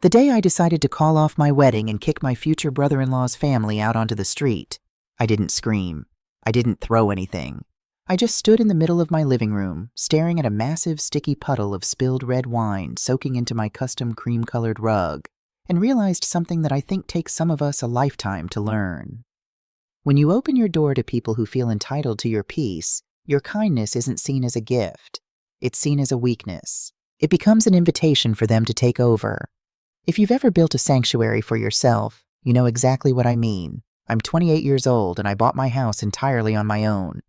The day I decided to call off my wedding and kick my future brother-in-law's family out onto the street, I didn't scream. I didn't throw anything. I just stood in the middle of my living room, staring at a massive sticky puddle of spilled red wine soaking into my custom cream-colored rug, and realized something that I think takes some of us a lifetime to learn. When you open your door to people who feel entitled to your peace, your kindness isn't seen as a gift. It's seen as a weakness. It becomes an invitation for them to take over. If you've ever built a sanctuary for yourself, you know exactly what I mean. I'm 28 years old and I bought my house entirely on my own.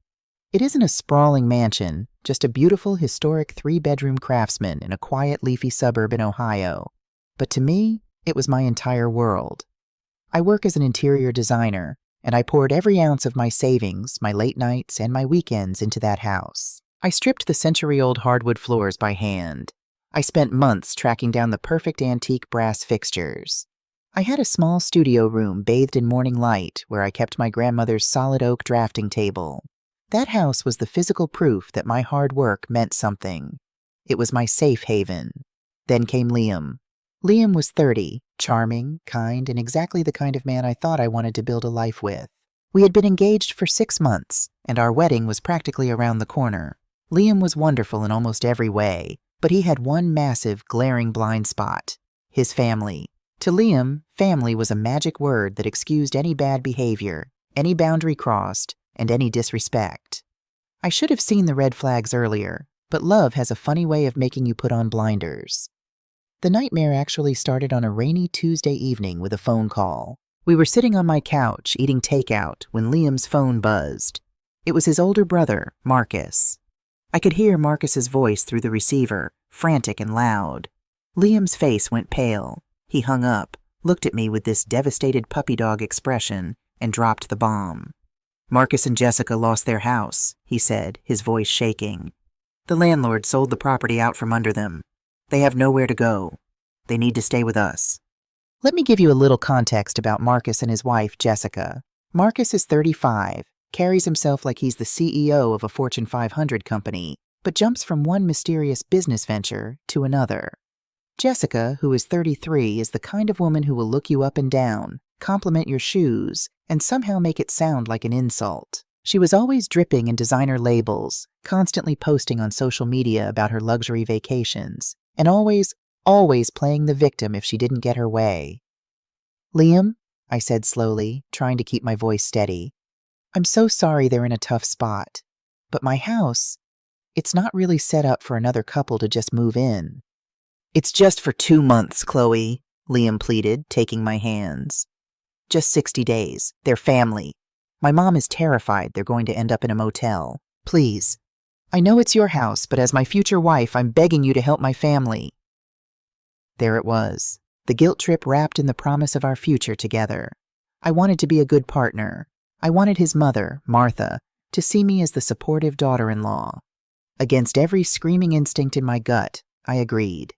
It isn't a sprawling mansion, just a beautiful, historic 3-bedroom craftsman in a quiet, leafy suburb in Ohio. But to me, it was my entire world. I work as an interior designer, and I poured every ounce of my savings, my late nights, and my weekends into that house. I stripped the century-old hardwood floors by hand. I spent months tracking down the perfect antique brass fixtures. I had a small studio room bathed in morning light where I kept my grandmother's solid oak drafting table. That house was the physical proof that my hard work meant something. It was my safe haven. Then came Liam. Liam was 30, charming, kind, and exactly the kind of man I thought I wanted to build a life with. We had been engaged for 6 months, and our wedding was practically around the corner. Liam was wonderful in almost every way, but he had one massive, glaring blind spot: his family. To Liam, family was a magic word that excused any bad behavior, any boundary crossed, and any disrespect. I should have seen the red flags earlier, but love has a funny way of making you put on blinders. The nightmare actually started on a rainy Tuesday evening with a phone call. We were sitting on my couch eating takeout when Liam's phone buzzed. It was his older brother, Marcus. I could hear Marcus's voice through the receiver, frantic and loud. Liam's face went pale. He hung up, looked at me with this devastated puppy dog expression, and dropped the bomb. "Marcus and Jessica lost their house," he said, his voice shaking. "The landlord sold the property out from under them. They have nowhere to go. They need to stay with us." Let me give you a little context about Marcus and his wife, Jessica. Marcus is 35, carries himself like he's the CEO of a Fortune 500 company, but jumps from one mysterious business venture to another. Jessica, who is 33, is the kind of woman who will look you up and down, compliment your shoes, and somehow make it sound like an insult. She was always dripping in designer labels, constantly posting on social media about her luxury vacations, and always playing the victim if she didn't get her way. "Liam," I said slowly, trying to keep my voice steady, "I'm so sorry they're in a tough spot. But my house, it's not really set up for another couple to just move in." "It's just for 2 months, Chloe," Liam pleaded, taking my hands. "Just 60 days. They're family. My mom is terrified they're going to end up in a motel. Please. I know it's your house, but as my future wife, I'm begging you to help my family." There it was, the guilt trip wrapped in the promise of our future together. I wanted to be a good partner. I wanted his mother, Martha, to see me as the supportive daughter-in-law. Against every screaming instinct in my gut, I agreed.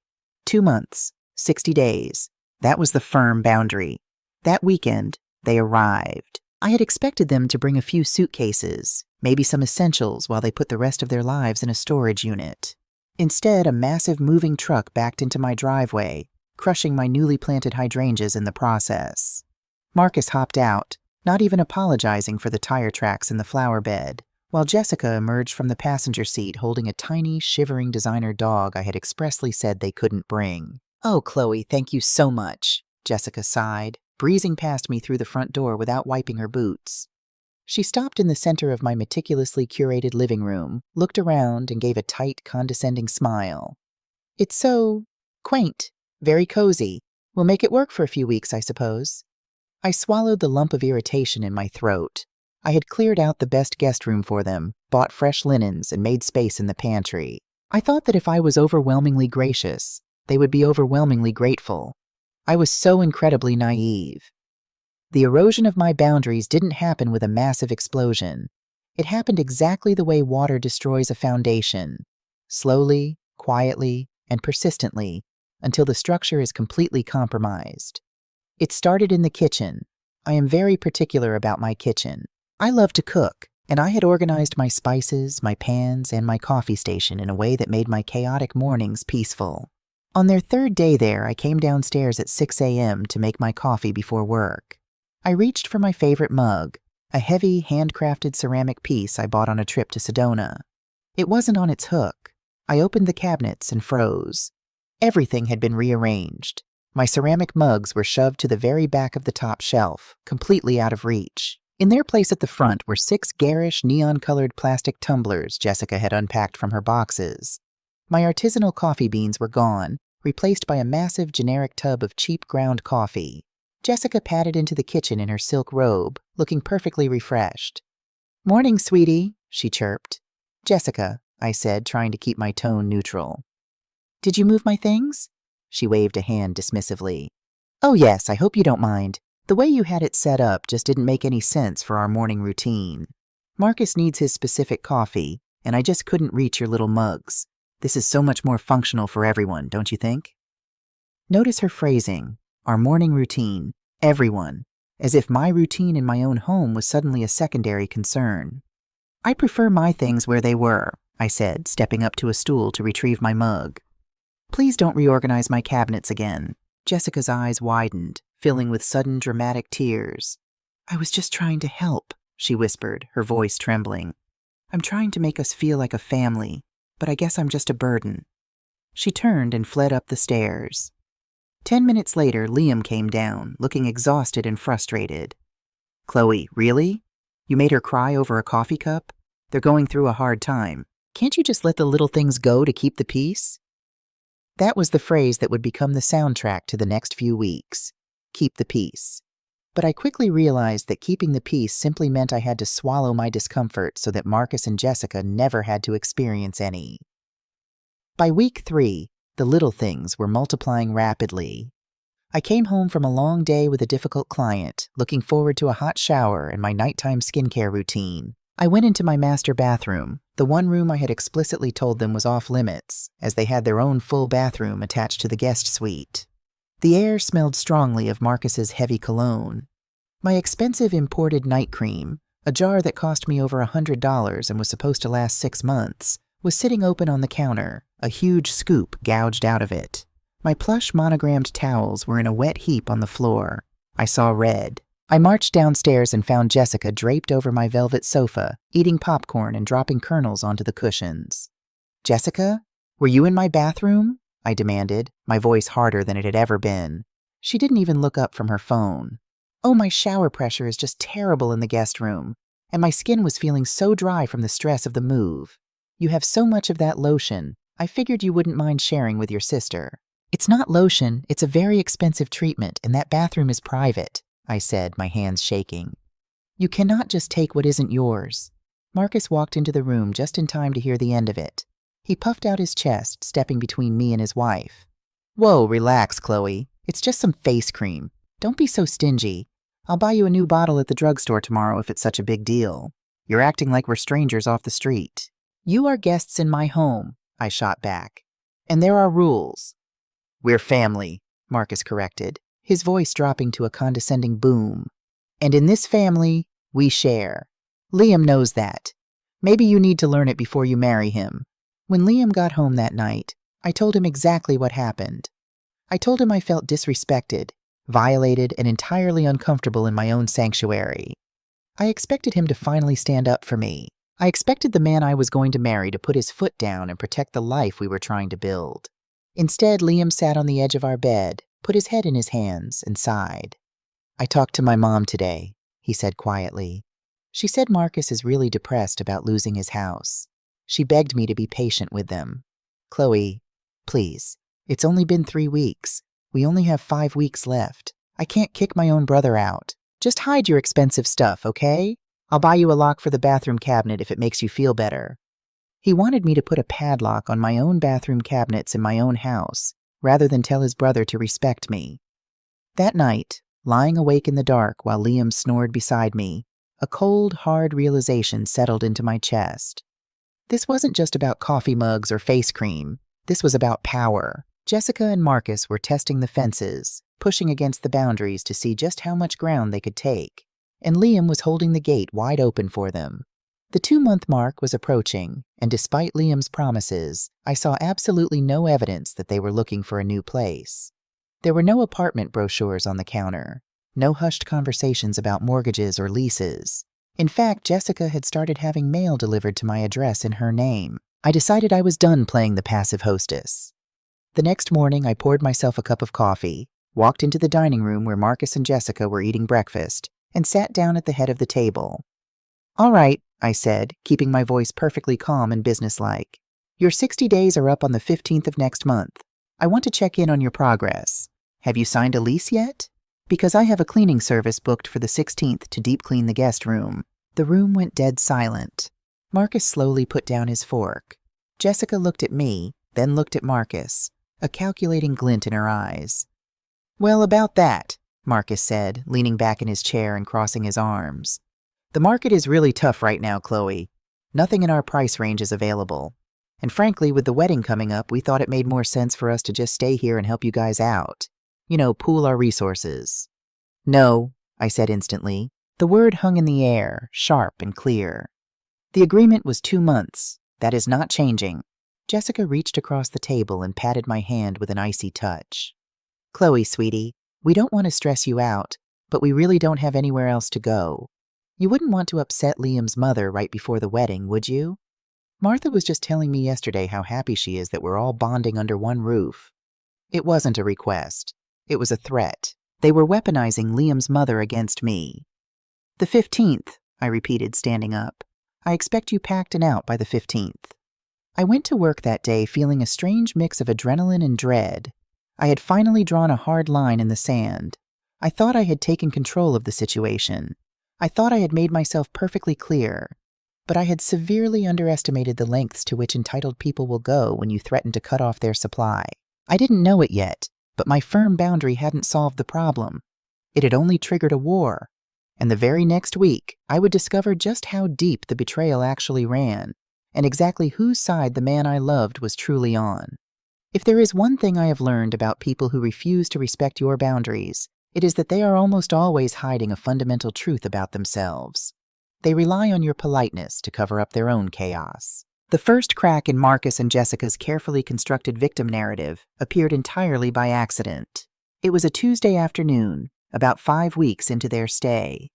2 months, 60 days. That was the firm boundary. That weekend, they arrived. I had expected them to bring a few suitcases, maybe some essentials while they put the rest of their lives in a storage unit. Instead, a massive moving truck backed into my driveway, crushing my newly planted hydrangeas in the process. Marcus hopped out, not even apologizing for the tire tracks in the flower bed, while Jessica emerged from the passenger seat holding a tiny, shivering designer dog I had expressly said they couldn't bring. "Oh, Chloe, thank you so much," Jessica sighed, breezing past me through the front door without wiping her boots. She stopped in the center of my meticulously curated living room, looked around, and gave a tight, condescending smile. "It's so quaint, very cozy. We'll make it work for a few weeks, I suppose." I swallowed the lump of irritation in my throat. I had cleared out the best guest room for them, bought fresh linens, and made space in the pantry. I thought that if I was overwhelmingly gracious, they would be overwhelmingly grateful. I was so incredibly naive. The erosion of my boundaries didn't happen with a massive explosion. It happened exactly the way water destroys a foundation, slowly, quietly, and persistently, until the structure is completely compromised. It started in the kitchen. I am very particular about my kitchen. I love to cook, and I had organized my spices, my pans, and my coffee station in a way that made my chaotic mornings peaceful. On their third day there, I came downstairs at 6 a.m. to make my coffee before work. I reached for my favorite mug, a heavy, handcrafted ceramic piece I bought on a trip to Sedona. It wasn't on its hook. I opened the cabinets and froze. Everything had been rearranged. My ceramic mugs were shoved to the very back of the top shelf, completely out of reach. In their place at the front were 6 garish, neon-colored plastic tumblers Jessica had unpacked from her boxes. My artisanal coffee beans were gone, replaced by a massive generic tub of cheap ground coffee. Jessica padded into the kitchen in her silk robe, looking perfectly refreshed. "Morning, sweetie," she chirped. "Jessica," I said, trying to keep my tone neutral. "Did you move my things?" She waved a hand dismissively. "Oh yes, I hope you don't mind. The way you had it set up just didn't make any sense for our morning routine. Marcus needs his specific coffee, and I just couldn't reach your little mugs. This is so much more functional for everyone, don't you think?" Notice her phrasing, our morning routine, everyone, as if my routine in my own home was suddenly a secondary concern. "I prefer my things where they were," I said, stepping up to a stool to retrieve my mug. "Please don't reorganize my cabinets again." Jessica's eyes widened, filling with sudden dramatic tears. "I was just trying to help," she whispered, her voice trembling. "I'm trying to make us feel like a family, but I guess I'm just a burden." She turned and fled up the stairs. 10 minutes later, Liam came down, looking exhausted and frustrated. "Chloe, really? You made her cry over a coffee cup? They're going through a hard time. Can't you just let the little things go to keep the peace?" That was the phrase that would become the soundtrack to the next few weeks. Keep the peace. But I quickly realized that keeping the peace simply meant I had to swallow my discomfort so that Marcus and Jessica never had to experience any. By week 3, the little things were multiplying rapidly. I came home from a long day with a difficult client, looking forward to a hot shower and my nighttime skincare routine. I went into my master bathroom, the one room I had explicitly told them was off limits, as they had their own full bathroom attached to the guest suite. The air smelled strongly of Marcus's heavy cologne. My expensive imported night cream, a jar that cost me over $100 and was supposed to last 6 months, was sitting open on the counter, a huge scoop gouged out of it. My plush monogrammed towels were in a wet heap on the floor. I saw red. I marched downstairs and found Jessica draped over my velvet sofa, eating popcorn and dropping kernels onto the cushions. "Jessica, were you in my bathroom?" I demanded, my voice harder than it had ever been. She didn't even look up from her phone. "Oh, my shower pressure is just terrible in the guest room, and my skin was feeling so dry from the stress of the move. You have so much of that lotion, I figured you wouldn't mind sharing with your sister." "It's not lotion, it's a very expensive treatment, and that bathroom is private," I said, my hands shaking. "You cannot just take what isn't yours." Marcus walked into the room just in time to hear the end of it. He puffed out his chest, stepping between me and his wife. "Whoa, relax, Chloe. It's just some face cream. Don't be so stingy. I'll buy you a new bottle at the drugstore tomorrow if it's such a big deal. You're acting like we're strangers off the street." "You are guests in my home," I shot back. "And there are rules." "We're family," Marcus corrected, his voice dropping to a condescending boom. "And in this family, we share. Liam knows that. Maybe you need to learn it before you marry him." When Liam got home that night, I told him exactly what happened. I told him I felt disrespected, violated, and entirely uncomfortable in my own sanctuary. I expected him to finally stand up for me. I expected the man I was going to marry to put his foot down and protect the life we were trying to build. Instead, Liam sat on the edge of our bed, put his head in his hands, and sighed. "I talked to my mom today," he said quietly. "She said Marcus is really depressed about losing his house. She begged me to be patient with them. Chloe, please, it's only been 3 weeks. We only have 5 weeks left. I can't kick my own brother out. Just hide your expensive stuff, okay? I'll buy you a lock for the bathroom cabinet if it makes you feel better." He wanted me to put a padlock on my own bathroom cabinets in my own house, rather than tell his brother to respect me. That night, lying awake in the dark while Liam snored beside me, a cold, hard realization settled into my chest. This wasn't just about coffee mugs or face cream. This was about power. Jessica and Marcus were testing the fences, pushing against the boundaries to see just how much ground they could take, and Liam was holding the gate wide open for them. The 2-month mark was approaching, and despite Liam's promises, I saw absolutely no evidence that they were looking for a new place. There were no apartment brochures on the counter, no hushed conversations about mortgages or leases. In fact, Jessica had started having mail delivered to my address in her name. I decided I was done playing the passive hostess. The next morning, I poured myself a cup of coffee, walked into the dining room where Marcus and Jessica were eating breakfast, and sat down at the head of the table. "All right," I said, keeping my voice perfectly calm and businesslike. "Your 60 days are up on the 15th of next month. I want to check in on your progress. Have you signed a lease yet? Because I have a cleaning service booked for the 16th to deep clean the guest room." The room went dead silent. Marcus slowly put down his fork. Jessica looked at me, then looked at Marcus, a calculating glint in her eyes. "Well, about that," Marcus said, leaning back in his chair and crossing his arms. "The market is really tough right now, Chloe. Nothing in our price range is available. And frankly, with the wedding coming up, we thought it made more sense for us to just stay here and help you guys out. Pool our resources." "No," I said instantly. The word hung in the air, sharp and clear. "The agreement was 2 months. That is not changing." Jessica reached across the table and patted my hand with an icy touch. "Chloe, sweetie, we don't want to stress you out, but we really don't have anywhere else to go. You wouldn't want to upset Liam's mother right before the wedding, would you? Martha was just telling me yesterday how happy she is that we're all bonding under one roof." It wasn't a request. It was a threat. They were weaponizing Liam's mother against me. "The 15th, I repeated, standing up. "I expect you packed and out by the 15th. I went to work that day feeling a strange mix of adrenaline and dread. I had finally drawn a hard line in the sand. I thought I had taken control of the situation. I thought I had made myself perfectly clear. But I had severely underestimated the lengths to which entitled people will go when you threaten to cut off their supply. I didn't know it yet, but my firm boundary hadn't solved the problem. It had only triggered a war. And the very next week, I would discover just how deep the betrayal actually ran, and exactly whose side the man I loved was truly on. If there is one thing I have learned about people who refuse to respect your boundaries, it is that they are almost always hiding a fundamental truth about themselves. They rely on your politeness to cover up their own chaos. The first crack in Marcus and Jessica's carefully constructed victim narrative appeared entirely by accident. It was a Tuesday afternoon, about 5 weeks into their stay.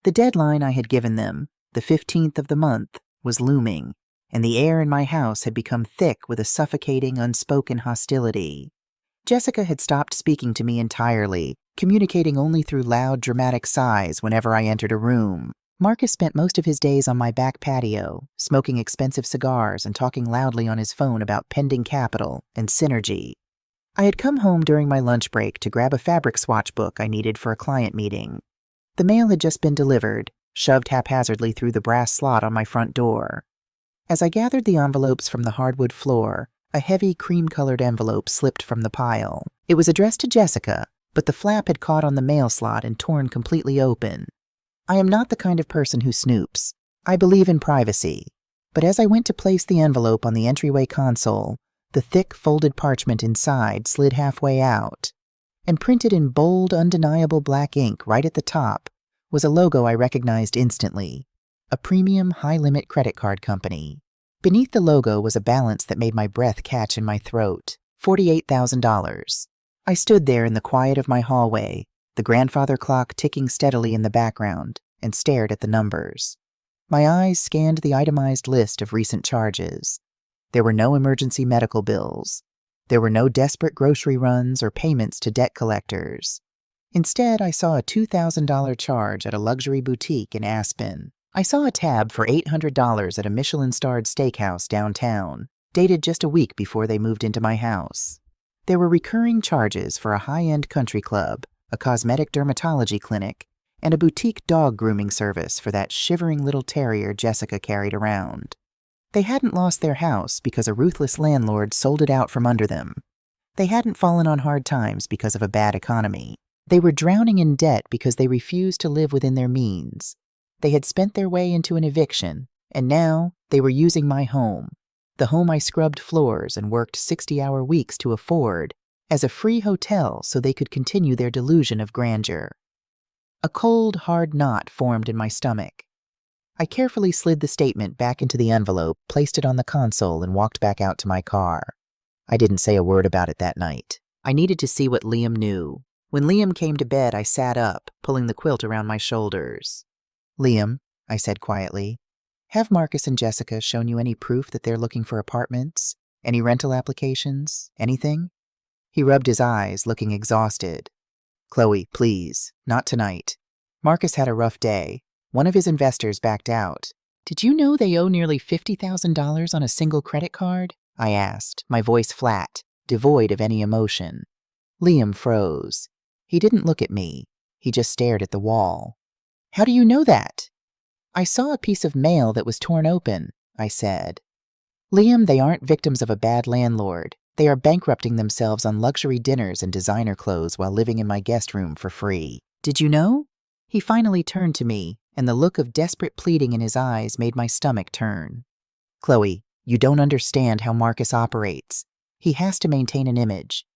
The deadline I had given them, the 15th of the month, was looming, and the air in my house had become thick with a suffocating, unspoken hostility. Jessica had stopped speaking to me entirely, communicating only through loud, dramatic sighs whenever I entered a room. Marcus spent most of his days on my back patio, smoking expensive cigars and talking loudly on his phone about pending capital and synergy. I had come home during my lunch break to grab a fabric swatch book I needed for a client meeting. The mail had just been delivered, shoved haphazardly through the brass slot on my front door. As I gathered the envelopes from the hardwood floor, a heavy cream-colored envelope slipped from the pile. It was addressed to Jessica, but the flap had caught on the mail slot and torn completely open. I am not the kind of person who snoops. I believe in privacy. But as I went to place the envelope on the entryway console, the thick, folded parchment inside slid halfway out, and printed in bold, undeniable black ink right at the top was a logo I recognized instantly, a premium, high-limit credit card company. Beneath the logo was a balance that made my breath catch in my throat, $48,000. I stood there in the quiet of my hallway, the grandfather clock ticking steadily in the background, and stared at the numbers. My eyes scanned the itemized list of recent charges. There were no emergency medical bills. There were no desperate grocery runs or payments to debt collectors. Instead, I saw a $2,000 charge at a luxury boutique in Aspen. I saw a tab for $800 at a Michelin-starred steakhouse downtown, dated just a week before they moved into my house. There were recurring charges for a high-end country club, a cosmetic dermatology clinic, and a boutique dog grooming service for that shivering little terrier Jessica carried around. They hadn't lost their house because a ruthless landlord sold it out from under them. They hadn't fallen on hard times because of a bad economy. They were drowning in debt because they refused to live within their means. They had spent their way into an eviction, and now they were using my home, the home I scrubbed floors and worked 60-hour weeks to afford, as a free hotel so they could continue their delusion of grandeur. A cold, hard knot formed in my stomach. I carefully slid the statement back into the envelope, placed it on the console, and walked back out to my car. I didn't say a word about it that night. I needed to see what Liam knew. When Liam came to bed, I sat up, pulling the quilt around my shoulders. "Liam," I said quietly, "have Marcus and Jessica shown you any proof that they're looking for apartments? Any rental applications? Anything?" He rubbed his eyes, looking exhausted. "Chloe, please, not tonight. Marcus had a rough day. One of his investors backed out." "Did you know they owe nearly $50,000 on a single credit card?" I asked, my voice flat, devoid of any emotion. Liam froze. He didn't look at me. He just stared at the wall. "How do you know that?" "I saw a piece of mail that was torn open," I said. "Liam, they aren't victims of a bad landlord. They are bankrupting themselves on luxury dinners and designer clothes while living in my guest room for free. Did you know?" He finally turned to me, and the look of desperate pleading in his eyes made my stomach turn. "Chloe, you don't understand how Marcus operates. He has to maintain an image.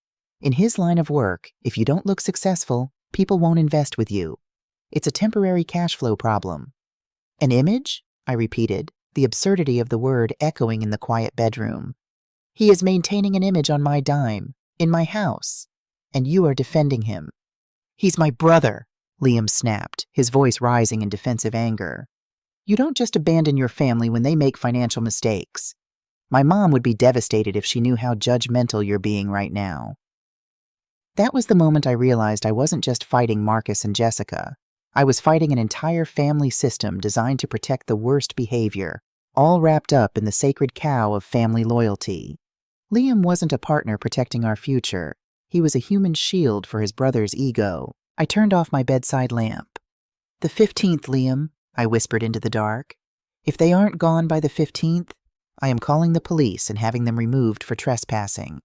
In his line of work, if you don't look successful, people won't invest with you. It's a temporary cash flow problem." "An image?" I repeated, the absurdity of the word echoing in the quiet bedroom. "He is maintaining an image on my dime, in my house, and you are defending him." "He's my brother," Liam snapped, his voice rising in defensive anger. "You don't just abandon your family when they make financial mistakes. My mom would be devastated if she knew how judgmental you're being right now." That was the moment I realized I wasn't just fighting Marcus and Jessica. I was fighting an entire family system designed to protect the worst behavior, all wrapped up in the sacred cow of family loyalty. Liam wasn't a partner protecting our future. He was a human shield for his brother's ego. I turned off my bedside lamp. "The 15th, Liam," I whispered into the dark. "If they aren't gone by the 15th, I am calling the police and having them removed for trespassing."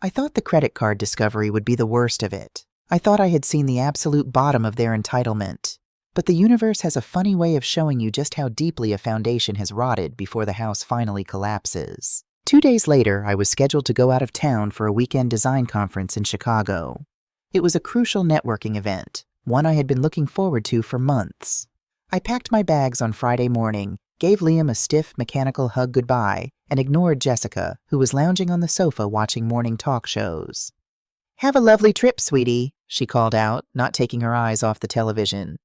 I thought the credit card discovery would be the worst of it. I thought I had seen the absolute bottom of their entitlement. But the universe has a funny way of showing you just how deeply a foundation has rotted before the house finally collapses. 2 days later, I was scheduled to go out of town for a weekend design conference in Chicago. It was a crucial networking event, one I had been looking forward to for months. I packed my bags on Friday morning, gave Liam a stiff, mechanical hug goodbye, and ignored Jessica, who was lounging on the sofa watching morning talk shows. "Have a lovely trip, sweetie," she called out, not taking her eyes off the television.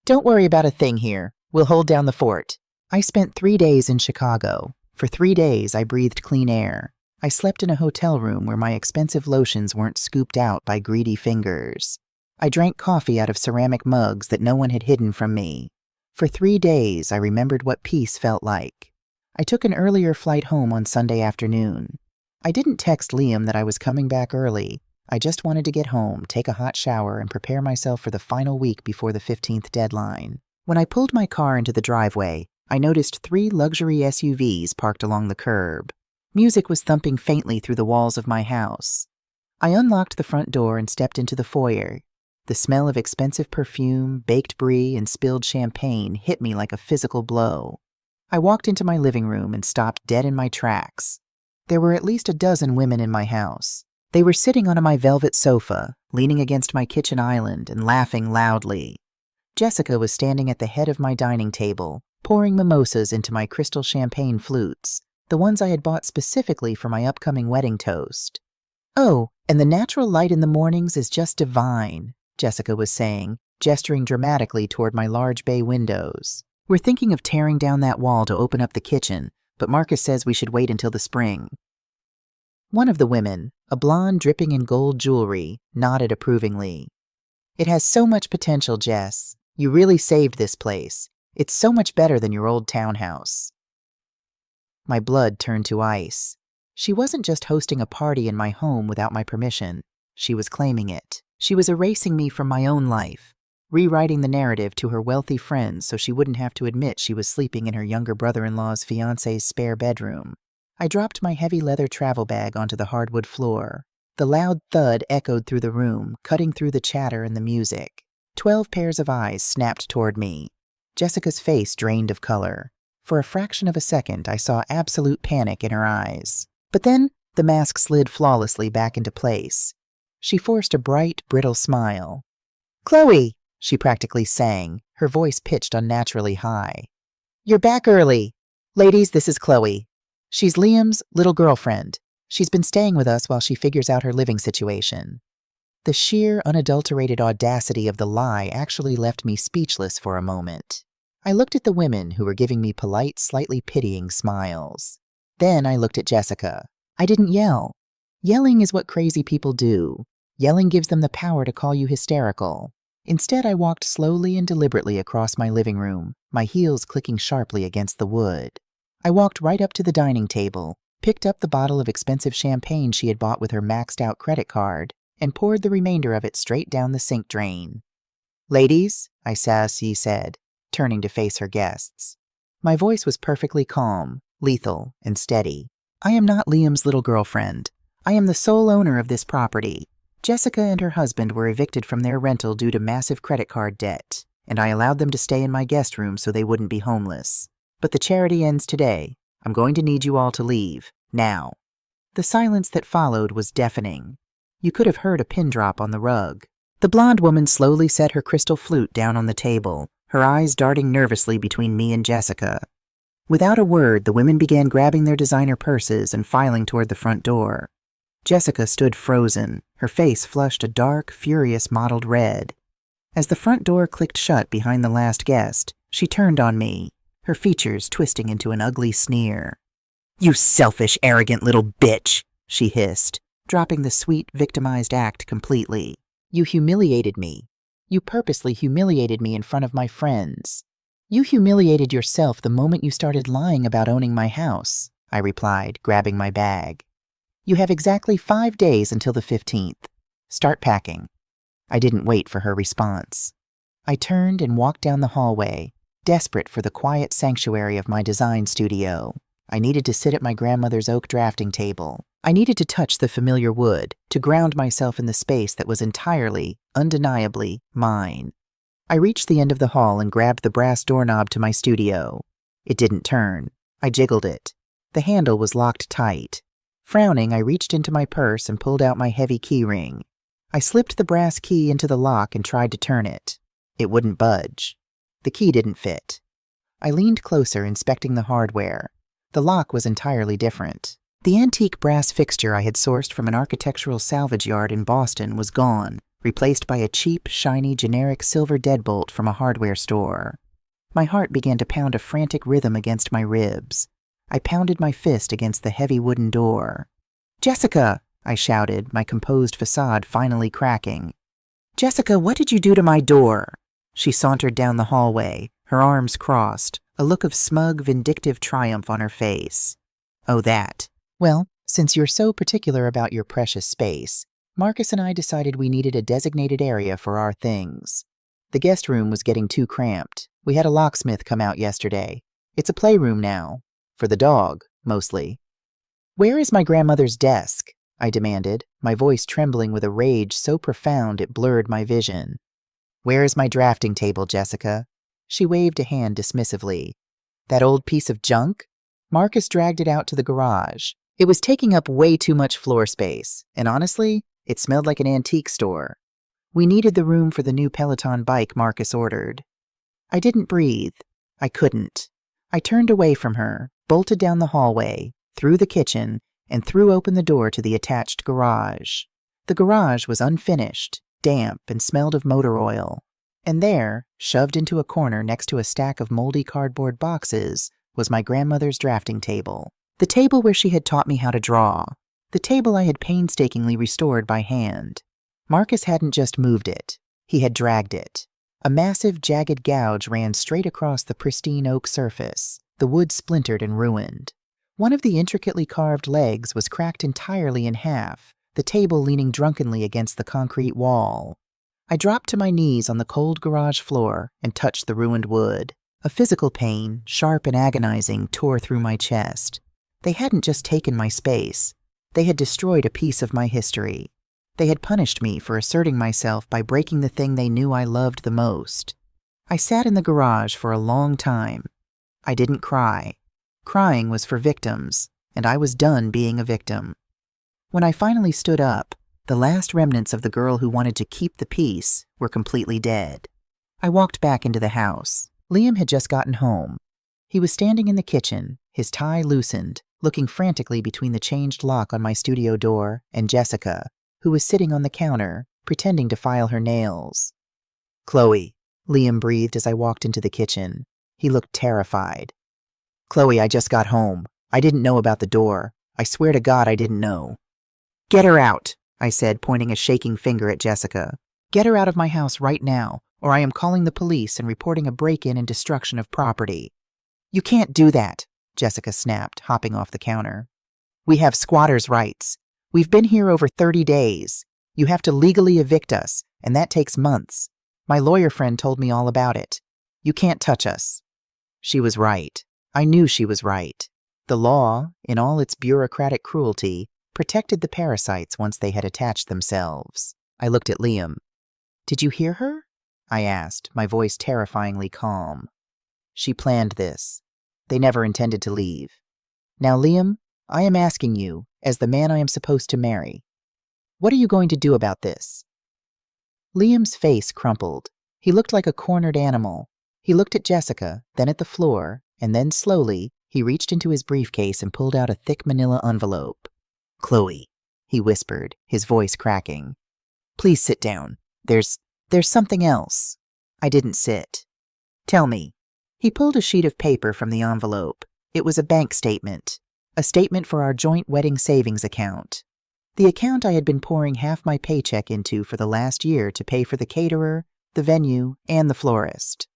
"Don't worry about a thing here. We'll hold down the fort." I spent 3 days in Chicago. For 3 days, I breathed clean air. I slept in a hotel room where my expensive lotions weren't scooped out by greedy fingers. I drank coffee out of ceramic mugs that no one had hidden from me. For 3 days, I remembered what peace felt like. I took an earlier flight home on Sunday afternoon. I didn't text Liam that I was coming back early. I just wanted to get home, take a hot shower, and prepare myself for the final week before the 15th deadline. When I pulled my car into the driveway, I noticed 3 luxury SUVs parked along the curb. Music was thumping faintly through the walls of my house. I unlocked the front door and stepped into the foyer. The smell of expensive perfume, baked brie, and spilled champagne hit me like a physical blow. I walked into my living room and stopped dead in my tracks. There were at least a dozen women in my house. They were sitting on my velvet sofa, leaning against my kitchen island and laughing loudly. Jessica was standing at the head of my dining table, pouring mimosas into my crystal champagne flutes, the ones I had bought specifically for my upcoming wedding toast. "Oh, and the natural light in the mornings is just divine," Jessica was saying, gesturing dramatically toward my large bay windows. "We're thinking of tearing down that wall to open up the kitchen, but Marcus says we should wait until the spring." One of the women, a blonde dripping in gold jewelry, nodded approvingly. "It has so much potential, Jess. You really saved this place. It's so much better than your old townhouse." My blood turned to ice. She wasn't just hosting a party in my home without my permission. She was claiming it. She was erasing me from my own life, rewriting the narrative to her wealthy friends so she wouldn't have to admit she was sleeping in her younger brother-in-law's fiancé's spare bedroom. I dropped my heavy leather travel bag onto the hardwood floor. The loud thud echoed through the room, cutting through the chatter and the music. 12 pairs of eyes snapped toward me. Jessica's face drained of color. For a fraction of a second, I saw absolute panic in her eyes. But then, the mask slid flawlessly back into place. She forced a bright, brittle smile. "Chloe," she practically sang, her voice pitched unnaturally high. "You're back early. Ladies, this is Chloe. She's Liam's little girlfriend. She's been staying with us while she figures out her living situation." The sheer, unadulterated audacity of the lie actually left me speechless for a moment. I looked at the women who were giving me polite, slightly pitying smiles. Then I looked at Jessica. I didn't yell. Yelling is what crazy people do. Yelling gives them the power to call you hysterical. Instead, I walked slowly and deliberately across my living room, my heels clicking sharply against the wood. I walked right up to the dining table, picked up the bottle of expensive champagne she had bought with her maxed-out credit card, and poured the remainder of it straight down the sink drain. "Ladies," I sassy said, turning to face her guests. My voice was perfectly calm, lethal, and steady. "I am not Liam's little girlfriend. I am the sole owner of this property. Jessica and her husband were evicted from their rental due to massive credit card debt, and I allowed them to stay in my guest room so they wouldn't be homeless. But the charity ends today. I'm going to need you all to leave, now." The silence that followed was deafening. You could have heard a pin drop on the rug. The blonde woman slowly set her crystal flute down on the table, her eyes darting nervously between me and Jessica. Without a word, the women began grabbing their designer purses and filing toward the front door. Jessica stood frozen, her face flushed a dark, furious mottled red. As the front door clicked shut behind the last guest, she turned on me, her features twisting into an ugly sneer. "You selfish, arrogant little bitch," she hissed, dropping the sweet, victimized act completely. "You humiliated me. You purposely humiliated me in front of my friends. You humiliated yourself the moment you started lying about owning my house," I replied, grabbing my bag. "You have exactly 5 days until the 15th. Start packing." I didn't wait for her response. I turned and walked down the hallway, desperate for the quiet sanctuary of my design studio. I needed to sit at my grandmother's oak drafting table. I needed to touch the familiar wood, to ground myself in the space that was entirely, undeniably, mine. I reached the end of the hall and grabbed the brass doorknob to my studio. It didn't turn. I jiggled it. The handle was locked tight. Frowning, I reached into my purse and pulled out my heavy key ring. I slipped the brass key into the lock and tried to turn it. It wouldn't budge. The key didn't fit. I leaned closer, inspecting the hardware. The lock was entirely different. The antique brass fixture I had sourced from an architectural salvage yard in Boston was gone, replaced by a cheap, shiny, generic silver deadbolt from a hardware store. My heart began to pound a frantic rhythm against my ribs. I pounded my fist against the heavy wooden door. "Jessica!" I shouted, my composed facade finally cracking. "Jessica, what did you do to my door?" She sauntered down the hallway, her arms crossed, a look of smug, vindictive triumph on her face. "Oh, that. Well, since you're so particular about your precious space, Marcus and I decided we needed a designated area for our things. The guest room was getting too cramped. We had a locksmith come out yesterday. It's a playroom now. For the dog, mostly." "Where is my grandmother's desk?" I demanded, my voice trembling with a rage so profound it blurred my vision. "Where is my drafting table, Jessica?" She waved a hand dismissively. "That old piece of junk?" Marcus dragged it out to the garage. It was taking up way too much floor space, and honestly, it smelled like an antique store. We needed the room for the new Peloton bike Marcus ordered. I didn't breathe. I couldn't. I turned away from her, bolted down the hallway, through the kitchen, and threw open the door to the attached garage. The garage was unfinished, damp, and smelled of motor oil. And there, shoved into a corner next to a stack of moldy cardboard boxes, was my grandmother's drafting table. The table where she had taught me how to draw. The table I had painstakingly restored by hand. Marcus hadn't just moved it. He had dragged it. A massive, jagged gouge ran straight across the pristine oak surface, the wood splintered and ruined. One of the intricately carved legs was cracked entirely in half, the table leaning drunkenly against the concrete wall. I dropped to my knees on the cold garage floor and touched the ruined wood. A physical pain, sharp and agonizing, tore through my chest. They hadn't just taken my space. They had destroyed a piece of my history. They had punished me for asserting myself by breaking the thing they knew I loved the most. I sat in the garage for a long time. I didn't cry. Crying was for victims, and I was done being a victim. When I finally stood up, the last remnants of the girl who wanted to keep the peace were completely dead. I walked back into the house. Liam had just gotten home. He was standing in the kitchen, his tie loosened, looking frantically between the changed lock on my studio door and Jessica, who was sitting on the counter, pretending to file her nails. "Chloe," Liam breathed as I walked into the kitchen. He looked terrified. "Chloe, I just got home. I didn't know about the door. I swear to God I didn't know." "Get her out," I said, pointing a shaking finger at Jessica. "Get her out of my house right now, or I am calling the police and reporting a break-in and destruction of property." "You can't do that," Jessica snapped, hopping off the counter. "We have squatters' rights. We've been here over 30 days. You have to legally evict us, and that takes months. My lawyer friend told me all about it. You can't touch us." She was right. I knew she was right. The law, in all its bureaucratic cruelty, protected the parasites once they had attached themselves. I looked at Liam. "Did you hear her?" I asked, my voice terrifyingly calm. "She planned this. They never intended to leave. Now, Liam, I am asking you, as the man I am supposed to marry, what are you going to do about this?" Liam's face crumpled. He looked like a cornered animal. He looked at Jessica, then at the floor, and then slowly, he reached into his briefcase and pulled out a thick manila envelope. "Chloe," he whispered, his voice cracking. "Please sit down. There's something else." I didn't sit. "Tell me." He pulled a sheet of paper from the envelope. It was a bank statement. A statement for our joint wedding savings account. The account I had been pouring half my paycheck into for the last year to pay for the caterer, the venue, and the florist.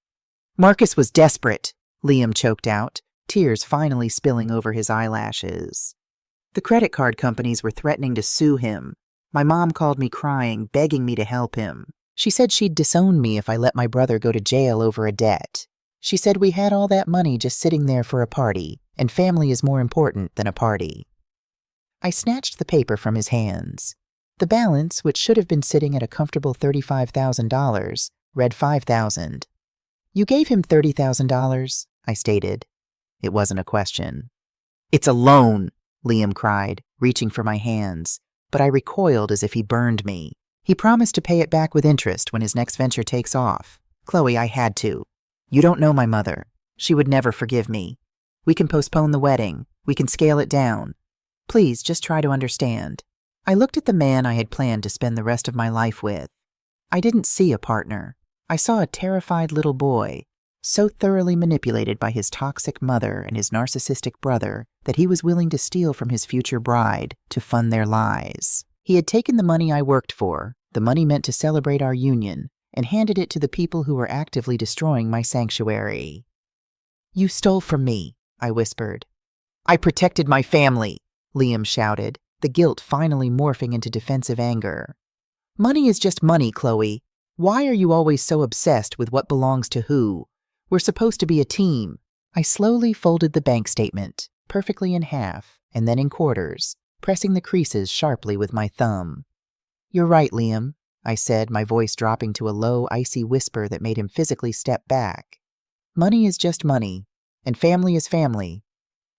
"Marcus was desperate," Liam choked out, tears finally spilling over his eyelashes. "The credit card companies were threatening to sue him. My mom called me crying, begging me to help him. She said she'd disown me if I let my brother go to jail over a debt. She said we had all that money just sitting there for a party, and family is more important than a party." I snatched the paper from his hands. The balance, which should have been sitting at a comfortable $35,000, read $5,000. "You gave him $30,000, I stated. It wasn't a question. "It's a loan," Liam cried, reaching for my hands, but I recoiled as if he burned me. "He promised to pay it back with interest when his next venture takes off. Chloe, I had to. You don't know my mother. She would never forgive me. We can postpone the wedding. We can scale it down. Please, just try to understand." I looked at the man I had planned to spend the rest of my life with. I didn't see a partner. I saw a terrified little boy, so thoroughly manipulated by his toxic mother and his narcissistic brother that he was willing to steal from his future bride to fund their lies. He had taken the money I worked for, the money meant to celebrate our union, and handed it to the people who were actively destroying my sanctuary. "You stole from me," I whispered. "I protected my family," Liam shouted, the guilt finally morphing into defensive anger. "Money is just money, Chloe. Why are you always so obsessed with what belongs to who? We're supposed to be a team." I slowly folded the bank statement, perfectly in half, and then in quarters, pressing the creases sharply with my thumb. "You're right, Liam," I said, my voice dropping to a low, icy whisper that made him physically step back. "Money is just money, and family is family.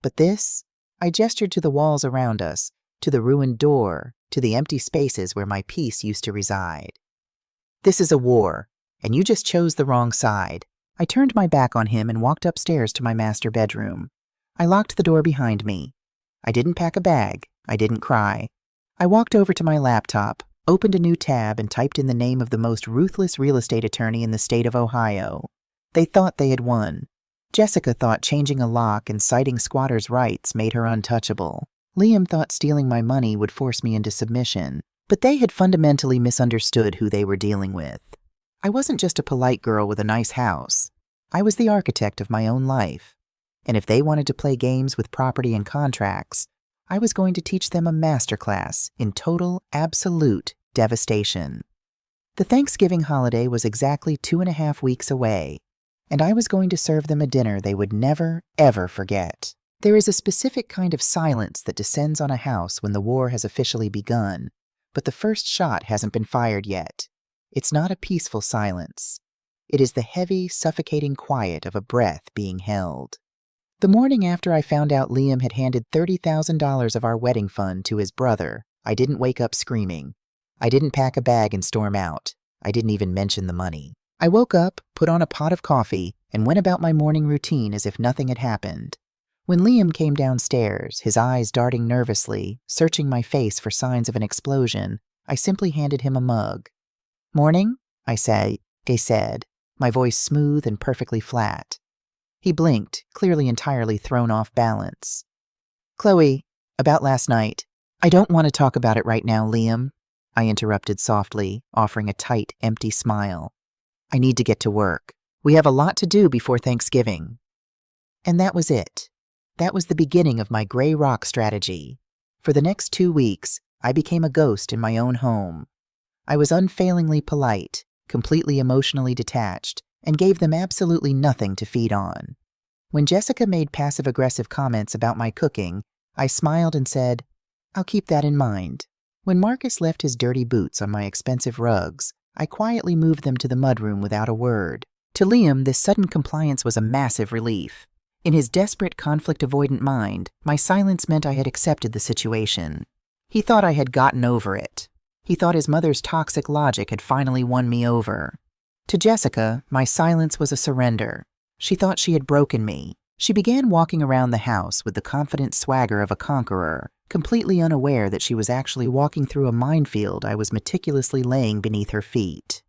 But this," I gestured to the walls around us, to the ruined door, to the empty spaces where my peace used to reside. "This is a war, and you just chose the wrong side." I turned my back on him and walked upstairs to my master bedroom. I locked the door behind me. I didn't pack a bag. I didn't cry. I walked over to my laptop, opened a new tab, and typed in the name of the most ruthless real estate attorney in the state of Ohio. They thought they had won. Jessica thought changing a lock and citing squatters' rights made her untouchable. Liam thought stealing my money would force me into submission. But they had fundamentally misunderstood who they were dealing with. I wasn't just a polite girl with a nice house. I was the architect of my own life. And if they wanted to play games with property and contracts, I was going to teach them a masterclass in total, absolute devastation. The Thanksgiving holiday was exactly 2.5 weeks away, and I was going to serve them a dinner they would never, ever forget. There is a specific kind of silence that descends on a house when the war has officially begun, but the first shot hasn't been fired yet. It's not a peaceful silence. It is the heavy, suffocating quiet of a breath being held. The morning after I found out Liam had handed $30,000 of our wedding fund to his brother, I didn't wake up screaming. I didn't pack a bag and storm out. I didn't even mention the money. I woke up, put on a pot of coffee, and went about my morning routine as if nothing had happened. When Liam came downstairs, his eyes darting nervously, searching my face for signs of an explosion, I simply handed him a mug. "Morning," I said, my voice smooth and perfectly flat. He blinked, clearly entirely thrown off balance. "Chloe, about last night." "I don't want to talk about it right now, Liam," I interrupted softly, offering a tight, empty smile. "I need to get to work. We have a lot to do before Thanksgiving." And that was it. That was the beginning of my gray rock strategy. For the next 2 weeks, I became a ghost in my own home. I was unfailingly polite, completely emotionally detached, and gave them absolutely nothing to feed on. When Jessica made passive-aggressive comments about my cooking, I smiled and said, "I'll keep that in mind." When Marcus left his dirty boots on my expensive rugs, I quietly moved them to the mudroom without a word. To Liam, this sudden compliance was a massive relief. In his desperate conflict-avoidant mind, my silence meant I had accepted the situation. He thought I had gotten over it. He thought his mother's toxic logic had finally won me over. To Jessica, my silence was a surrender. She thought she had broken me. She began walking around the house with the confident swagger of a conqueror, completely unaware that she was actually walking through a minefield I was meticulously laying beneath her feet.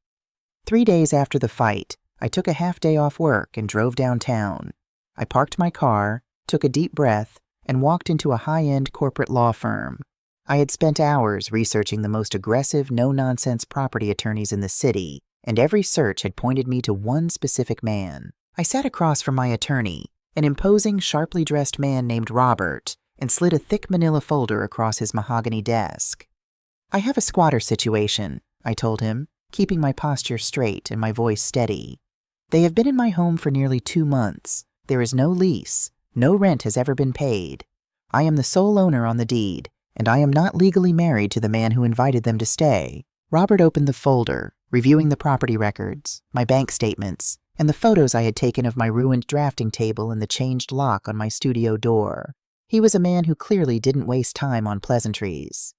3 days after the fight, I took a half-day off work and drove downtown. I parked my car, took a deep breath, and walked into a high-end corporate law firm. I had spent hours researching the most aggressive, no-nonsense property attorneys in the city, and every search had pointed me to one specific man. I sat across from my attorney, an imposing, sharply dressed man named Robert, and slid a thick manila folder across his mahogany desk. "I have a squatter situation," I told him, keeping my posture straight and my voice steady. "They have been in my home for nearly 2 months. There is no lease. No rent has ever been paid. I am the sole owner on the deed, and I am not legally married to the man who invited them to stay." Robert opened the folder, reviewing the property records, my bank statements, and the photos I had taken of my ruined drafting table and the changed lock on my studio door. He was a man who clearly didn't waste time on pleasantries.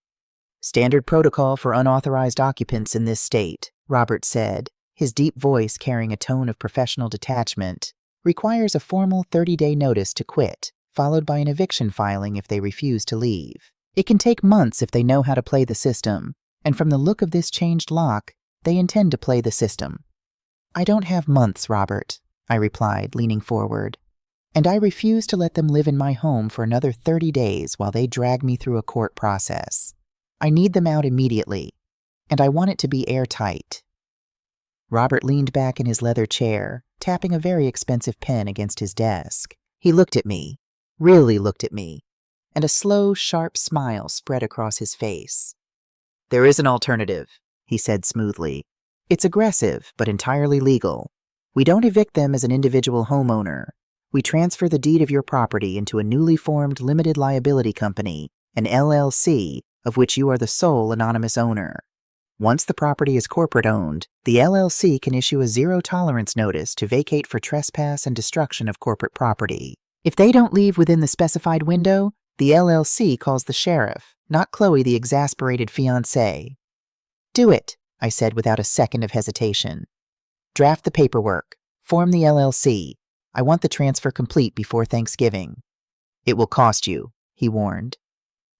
"Standard protocol for unauthorized occupants in this state," Robert said, his deep voice carrying a tone of professional detachment, "requires a formal 30-day notice to quit, followed by an eviction filing if they refuse to leave. It can take months if they know how to play the system, and from the look of this changed lock, they intend to play the system." "I don't have months, Robert," I replied, leaning forward. "And I refuse to let them live in my home for another 30 days while they drag me through a court process. I need them out immediately, and I want it to be airtight." Robert leaned back in his leather chair, tapping a very expensive pen against his desk. He looked at me, really looked at me, and a slow, sharp smile spread across his face. "There is an alternative," he said smoothly. "It's aggressive, but entirely legal. We don't evict them as an individual homeowner. We transfer the deed of your property into a newly formed limited liability company, an LLC, of which you are the sole anonymous owner. Once the property is corporate-owned, the LLC can issue a zero-tolerance notice to vacate for trespass and destruction of corporate property. If they don't leave within the specified window, the LLC calls the sheriff, not Chloe, the exasperated fiancée." "Do it," I said without a second of hesitation. "Draft the paperwork. Form the LLC. I want the transfer complete before Thanksgiving." "It will cost you," he warned.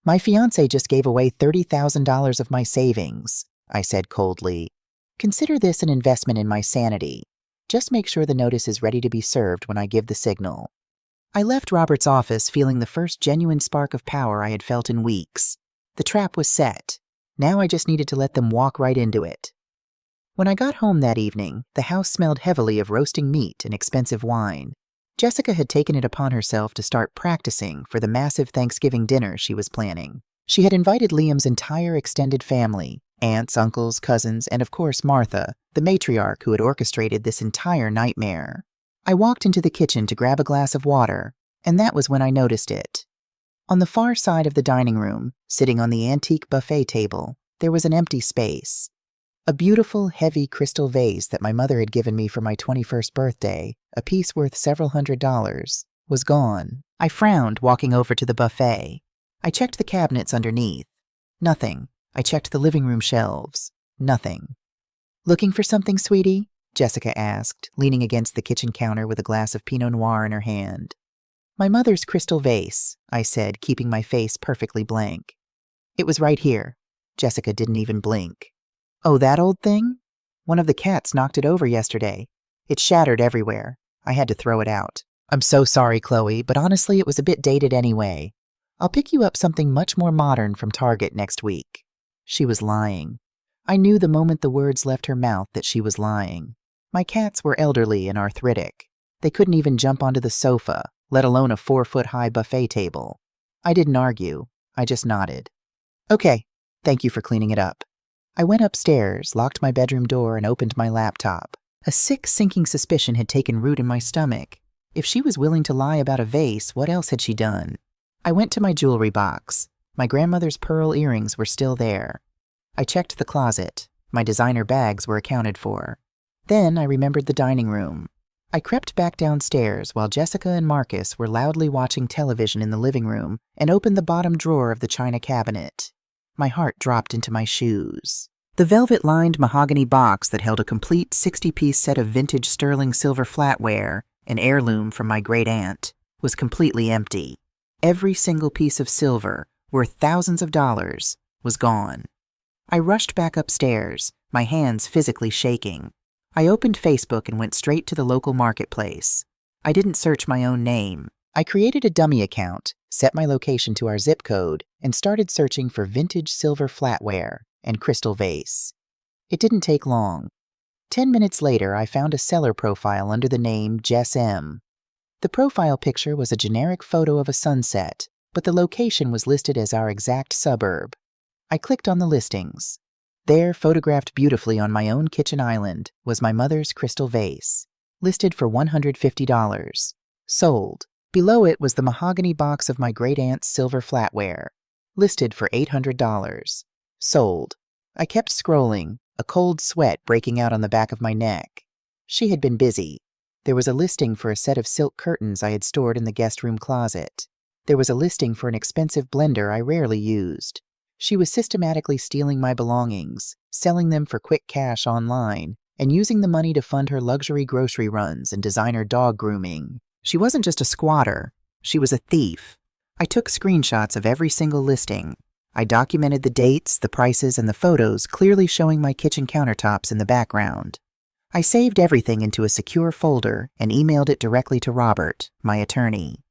"My fiancé just gave away $30,000 of my savings," I said coldly. "Consider this an investment in my sanity. Just make sure the notice is ready to be served when I give the signal." I left Robert's office feeling the first genuine spark of power I had felt in weeks. The trap was set. Now I just needed to let them walk right into it. When I got home that evening, the house smelled heavily of roasting meat and expensive wine. Jessica had taken it upon herself to start practicing for the massive Thanksgiving dinner she was planning. She had invited Liam's entire extended family, aunts, uncles, cousins, and of course Martha, the matriarch who had orchestrated this entire nightmare. I walked into the kitchen to grab a glass of water, and that was when I noticed it. On the far side of the dining room, sitting on the antique buffet table, there was an empty space. A beautiful, heavy crystal vase that my mother had given me for my 21st birthday, a piece worth several $100s, was gone. I frowned, walking over to the buffet. I checked the cabinets underneath. Nothing. I checked the living room shelves. Nothing. "Looking for something, sweetie?" Jessica asked, leaning against the kitchen counter with a glass of Pinot Noir in her hand. My mother's crystal vase, I said, keeping my face perfectly blank. It was right here. Jessica didn't even blink. Oh, that old thing? One of the cats knocked it over yesterday. It shattered everywhere. I had to throw it out. I'm so sorry, Chloe, but honestly, it was a bit dated anyway. I'll pick you up something much more modern from Target next week. She was lying. I knew the moment the words left her mouth that she was lying. My cats were elderly and arthritic. They couldn't even jump onto the sofa, let alone a 4-foot-high buffet table. I didn't argue. I just nodded. Okay, thank you for cleaning it up. I went upstairs, locked my bedroom door, and opened my laptop. A sick, sinking suspicion had taken root in my stomach. If she was willing to lie about a vase, what else had she done? I went to my jewelry box. My grandmother's pearl earrings were still there. I checked the closet. My designer bags were accounted for. Then I remembered the dining room. I crept back downstairs while Jessica and Marcus were loudly watching television in the living room and opened the bottom drawer of the china cabinet. My heart dropped into my shoes. The velvet-lined mahogany box that held a complete 60-piece set of vintage sterling silver flatware, an heirloom from my great-aunt, was completely empty. Every single piece of silver, worth thousands of dollars, was gone. I rushed back upstairs, my hands physically shaking. I opened Facebook and went straight to the local marketplace. I didn't search my own name. I created a dummy account, set my location to our zip code, and started searching for vintage silver flatware and crystal vase. It didn't take long. 10 minutes later, I found a seller profile under the name Jess M. The profile picture was a generic photo of a sunset, but the location was listed as our exact suburb. I clicked on the listings. There, photographed beautifully on my own kitchen island, was my mother's crystal vase, listed for $150. Sold. Below it was the mahogany box of my great-aunt's silver flatware, listed for $800. Sold. I kept scrolling, a cold sweat breaking out on the back of my neck. She had been busy. There was a listing for a set of silk curtains I had stored in the guest room closet. There was a listing for an expensive blender I rarely used. She was systematically stealing my belongings, selling them for quick cash online, and using the money to fund her luxury grocery runs and designer dog grooming. She wasn't just a squatter. She was a thief. I took screenshots of every single listing. I documented the dates, the prices, and the photos, clearly showing my kitchen countertops in the background. I saved everything into a secure folder and emailed it directly to Robert, my attorney.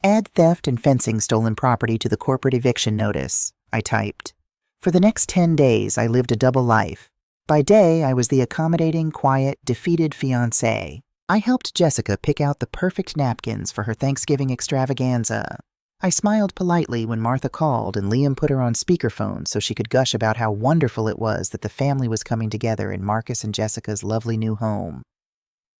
Add theft and fencing stolen property to the corporate eviction notice, I typed. For the next 10 days, I lived a double life. By day, I was the accommodating, quiet, defeated fiancé. I helped Jessica pick out the perfect napkins for her Thanksgiving extravaganza. I smiled politely when Martha called and Liam put her on speakerphone so she could gush about how wonderful it was that the family was coming together in Marcus and Jessica's lovely new home.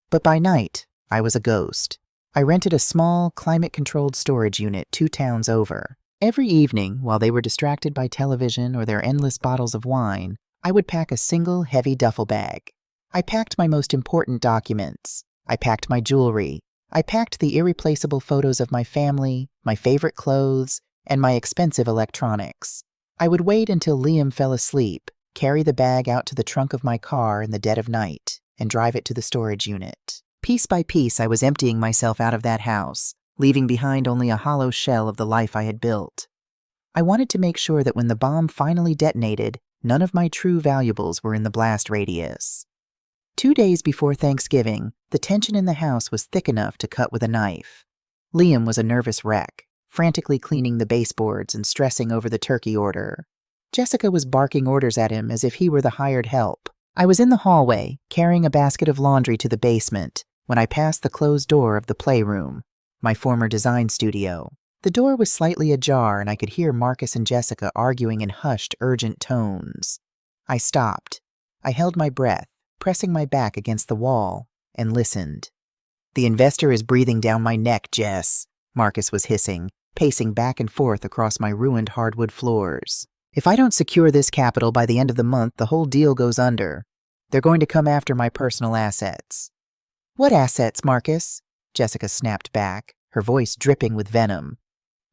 But by night, I was a ghost. I rented a small, climate-controlled storage unit 2 towns over. Every evening, while they were distracted by television or their endless bottles of wine, I would pack a single, heavy duffel bag. I packed my most important documents. I packed my jewelry. I packed the irreplaceable photos of my family, my favorite clothes, and my expensive electronics. I would wait until Liam fell asleep, carry the bag out to the trunk of my car in the dead of night, and drive it to the storage unit. Piece by piece, I was emptying myself out of that house, leaving behind only a hollow shell of the life I had built. I wanted to make sure that when the bomb finally detonated, none of my true valuables were in the blast radius. 2 days before Thanksgiving, the tension in the house was thick enough to cut with a knife. Liam was a nervous wreck, frantically cleaning the baseboards and stressing over the turkey order. Jessica was barking orders at him as if he were the hired help. I was in the hallway, carrying a basket of laundry to the basement, when I passed the closed door of the playroom, my former design studio. The door was slightly ajar and I could hear Marcus and Jessica arguing in hushed, urgent tones. I stopped. I held my breath, pressing my back against the wall, and listened. "The investor is breathing down my neck, Jess," Marcus was hissing, pacing back and forth across my ruined hardwood floors. "If I don't secure this capital by the end of the month, the whole deal goes under. They're going to come after my personal assets." "What assets, Marcus?" Jessica snapped back, her voice dripping with venom.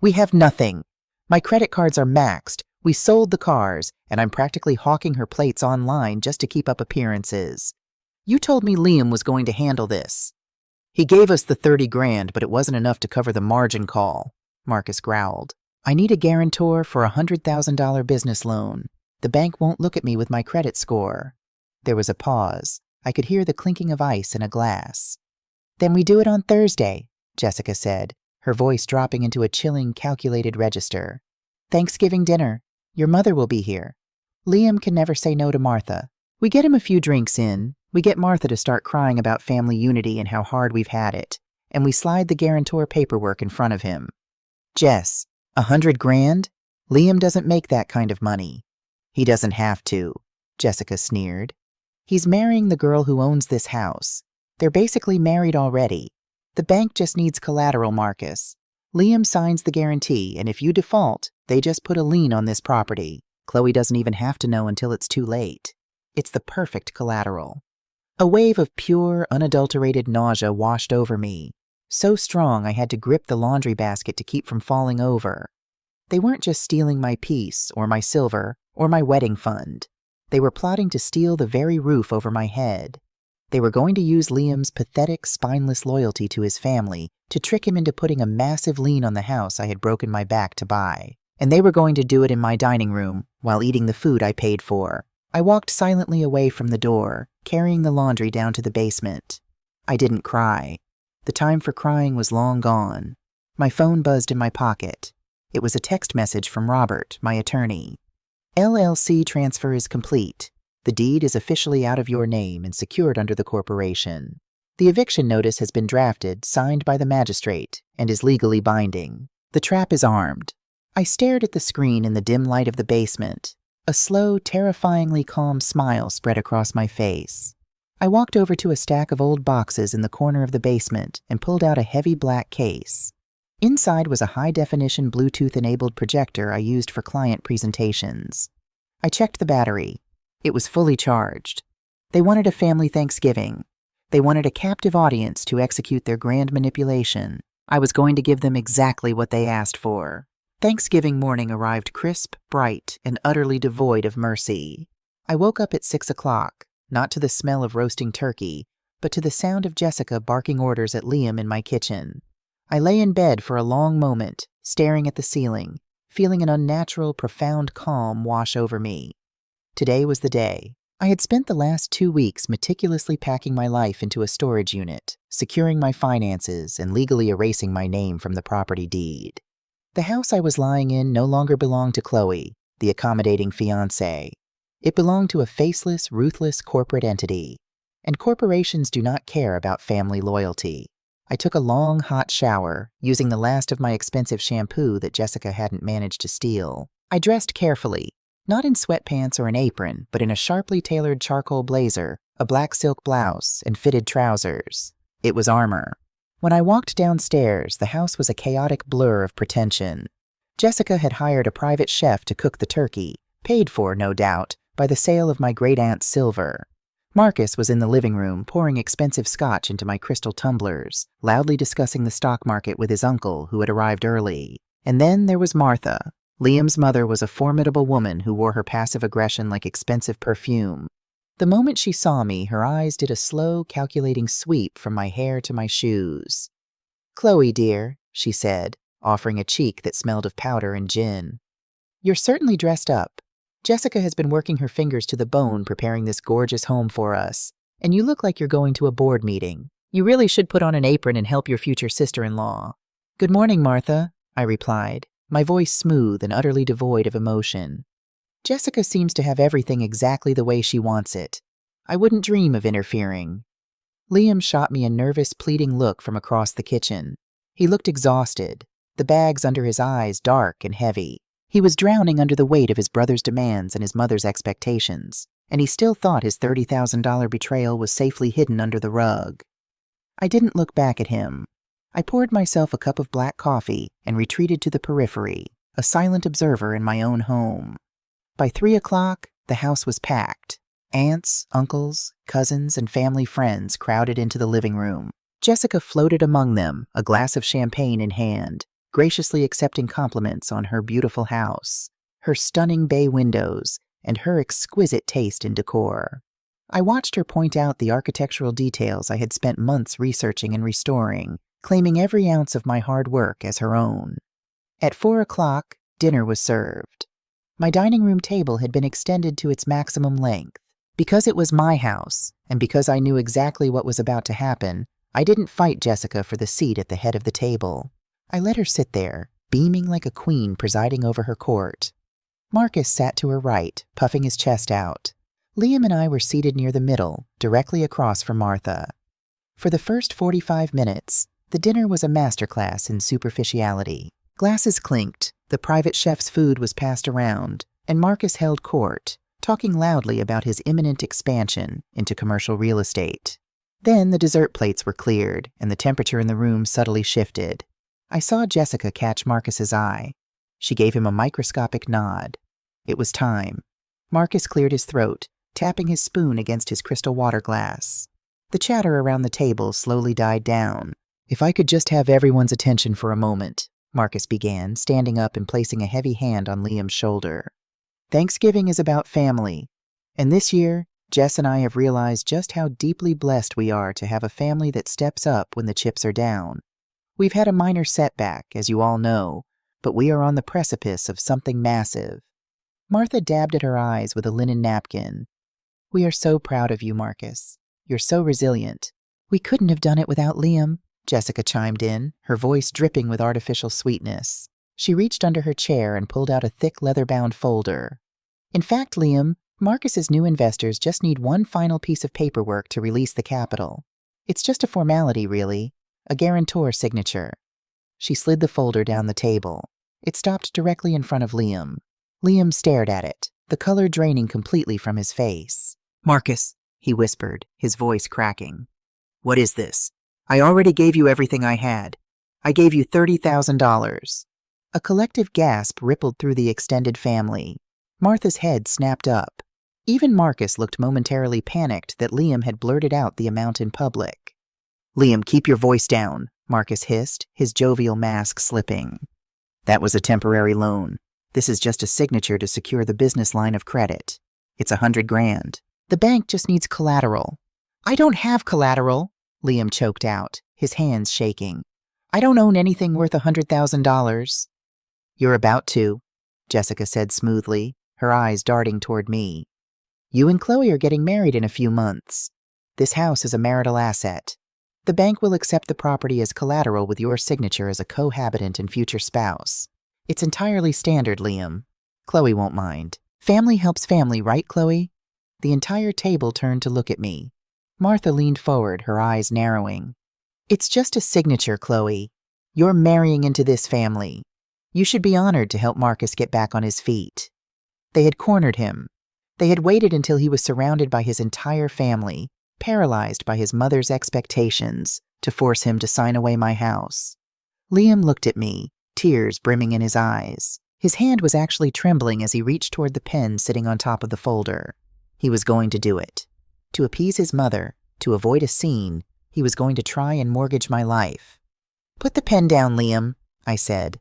"We have nothing. My credit cards are maxed. We sold the cars, and I'm practically hawking her plates online just to keep up appearances. You told me Liam was going to handle this. He gave us the 30 grand, but it wasn't enough to cover the margin call, Marcus growled. I need a guarantor for a $100,000 business loan. The bank won't look at me with my credit score. There was a pause. I could hear the clinking of ice in a glass. Then we do it on Thursday, Jessica said, her voice dropping into a chilling, calculated register. Thanksgiving dinner. Your mother will be here. Liam can never say no to Martha. We get him a few drinks in. We get Martha to start crying about family unity and how hard we've had it. And we slide the guarantor paperwork in front of him. Jess, 100 grand? Liam doesn't make that kind of money. He doesn't have to, Jessica sneered. He's marrying the girl who owns this house. They're basically married already. The bank just needs collateral, Marcus. Liam signs the guarantee, and if you default, they just put a lien on this property. Chloe doesn't even have to know until it's too late. It's the perfect collateral. A wave of pure, unadulterated nausea washed over me. So strong I had to grip the laundry basket to keep from falling over. They weren't just stealing my peace, or my silver, or my wedding fund. They were plotting to steal the very roof over my head. They were going to use Liam's pathetic, spineless loyalty to his family to trick him into putting a massive lien on the house I had broken my back to buy. And they were going to do it in my dining room while eating the food I paid for. I walked silently away from the door, carrying the laundry down to the basement. I didn't cry. The time for crying was long gone. My phone buzzed in my pocket. It was a text message from Robert, my attorney. LLC transfer is complete. The deed is officially out of your name and secured under the corporation. The eviction notice has been drafted, signed by the magistrate, and is legally binding. The trap is armed. I stared at the screen in the dim light of the basement. A slow, terrifyingly calm smile spread across my face. I walked over to a stack of old boxes in the corner of the basement and pulled out a heavy black case. Inside was a high-definition Bluetooth-enabled projector I used for client presentations. I checked the battery. It was fully charged. They wanted a family Thanksgiving. They wanted a captive audience to execute their grand manipulation. I was going to give them exactly what they asked for. Thanksgiving morning arrived crisp, bright, and utterly devoid of mercy. I woke up at 6 o'clock, not to the smell of roasting turkey, but to the sound of Jessica barking orders at Liam in my kitchen. I lay in bed for a long moment, staring at the ceiling, feeling an unnatural, profound calm wash over me. Today was the day. I had spent the last 2 weeks meticulously packing my life into a storage unit, securing my finances, and legally erasing my name from the property deed. The house I was lying in no longer belonged to Chloe, the accommodating fiancé. It belonged to a faceless, ruthless corporate entity. And corporations do not care about family loyalty. I took a long, hot shower, using the last of my expensive shampoo that Jessica hadn't managed to steal. I dressed carefully, not in sweatpants or an apron, but in a sharply tailored charcoal blazer, a black silk blouse, and fitted trousers. It was armor. When I walked downstairs, the house was a chaotic blur of pretension. Jessica had hired a private chef to cook the turkey, paid for, no doubt, by the sale of my great-aunt's silver. Marcus was in the living room, pouring expensive scotch into my crystal tumblers, loudly discussing the stock market with his uncle, who had arrived early. And then there was Martha. Liam's mother was a formidable woman who wore her passive aggression like expensive perfume. The moment she saw me, her eyes did a slow, calculating sweep from my hair to my shoes. "Chloe, dear," she said, offering a cheek that smelled of powder and gin. "You're certainly dressed up. Jessica has been working her fingers to the bone preparing this gorgeous home for us, and you look like you're going to a board meeting. You really should put on an apron and help your future sister-in-law." "Good morning, Martha," I replied, my voice smooth and utterly devoid of emotion. Jessica seems to have everything exactly the way she wants it. I wouldn't dream of interfering. Liam shot me a nervous, pleading look from across the kitchen. He looked exhausted, the bags under his eyes dark and heavy. He was drowning under the weight of his brother's demands and his mother's expectations, and he still thought his $30,000 betrayal was safely hidden under the rug. I didn't look back at him. I poured myself a cup of black coffee and retreated to the periphery, a silent observer in my own home. By 3 o'clock, the house was packed. Aunts, uncles, cousins, and family friends crowded into the living room. Jessica floated among them, a glass of champagne in hand, graciously accepting compliments on her beautiful house, her stunning bay windows, and her exquisite taste in decor. I watched her point out the architectural details I had spent months researching and restoring, claiming every ounce of my hard work as her own. At 4 o'clock, dinner was served. My dining room table had been extended to its maximum length. Because it was my house, and because I knew exactly what was about to happen, I didn't fight Jessica for the seat at the head of the table. I let her sit there, beaming like a queen presiding over her court. Marcus sat to her right, puffing his chest out. Liam and I were seated near the middle, directly across from Martha. For the first 45 minutes, the dinner was a masterclass in superficiality. Glasses clinked, the private chef's food was passed around, and Marcus held court, talking loudly about his imminent expansion into commercial real estate. Then the dessert plates were cleared, and the temperature in the room subtly shifted. I saw Jessica catch Marcus's eye. She gave him a microscopic nod. It was time. Marcus cleared his throat, tapping his spoon against his crystal water glass. The chatter around the table slowly died down. "If I could just have everyone's attention for a moment," Marcus began, standing up and placing a heavy hand on Liam's shoulder. "Thanksgiving is about family, and this year, Jess and I have realized just how deeply blessed we are to have a family that steps up when the chips are down. We've had a minor setback, as you all know, but we are on the precipice of something massive." Martha dabbed at her eyes with a linen napkin. "We are so proud of you, Marcus. You're so resilient." "We couldn't have done it without Liam," Jessica chimed in, her voice dripping with artificial sweetness. She reached under her chair and pulled out a thick leather-bound folder. "In fact, Liam, Marcus's new investors just need one final piece of paperwork to release the capital. It's just a formality, really, a guarantor signature." She slid the folder down the table. It stopped directly in front of Liam. Liam stared at it, the color draining completely from his face. "Marcus," he whispered, his voice cracking. "What is this? I already gave you everything I had. I gave you $30,000. A collective gasp rippled through the extended family. Martha's head snapped up. Even Marcus looked momentarily panicked that Liam had blurted out the amount in public. "Liam, keep your voice down," Marcus hissed, his jovial mask slipping. "That was a temporary loan. This is just a signature to secure the business line of credit. It's $100,000. The bank just needs collateral." "I don't have collateral," Liam choked out, his hands shaking. "I don't own anything worth $100,000. "You're about to," Jessica said smoothly, her eyes darting toward me. "You and Chloe are getting married in a few months. This house is a marital asset. The bank will accept the property as collateral with your signature as a cohabitant and future spouse. It's entirely standard, Liam. Chloe won't mind. Family helps family, right, Chloe?" The entire table turned to look at me. Martha leaned forward, her eyes narrowing. "It's just a signature, Chloe. You're marrying into this family. You should be honored to help Marcus get back on his feet." They had cornered him. They had waited until he was surrounded by his entire family, paralyzed by his mother's expectations, to force him to sign away my house. Liam looked at me, tears brimming in his eyes. His hand was actually trembling as he reached toward the pen sitting on top of the folder. He was going to do it. To appease his mother, to avoid a scene, he was going to try and mortgage my life. "Put the pen down, Liam," I said.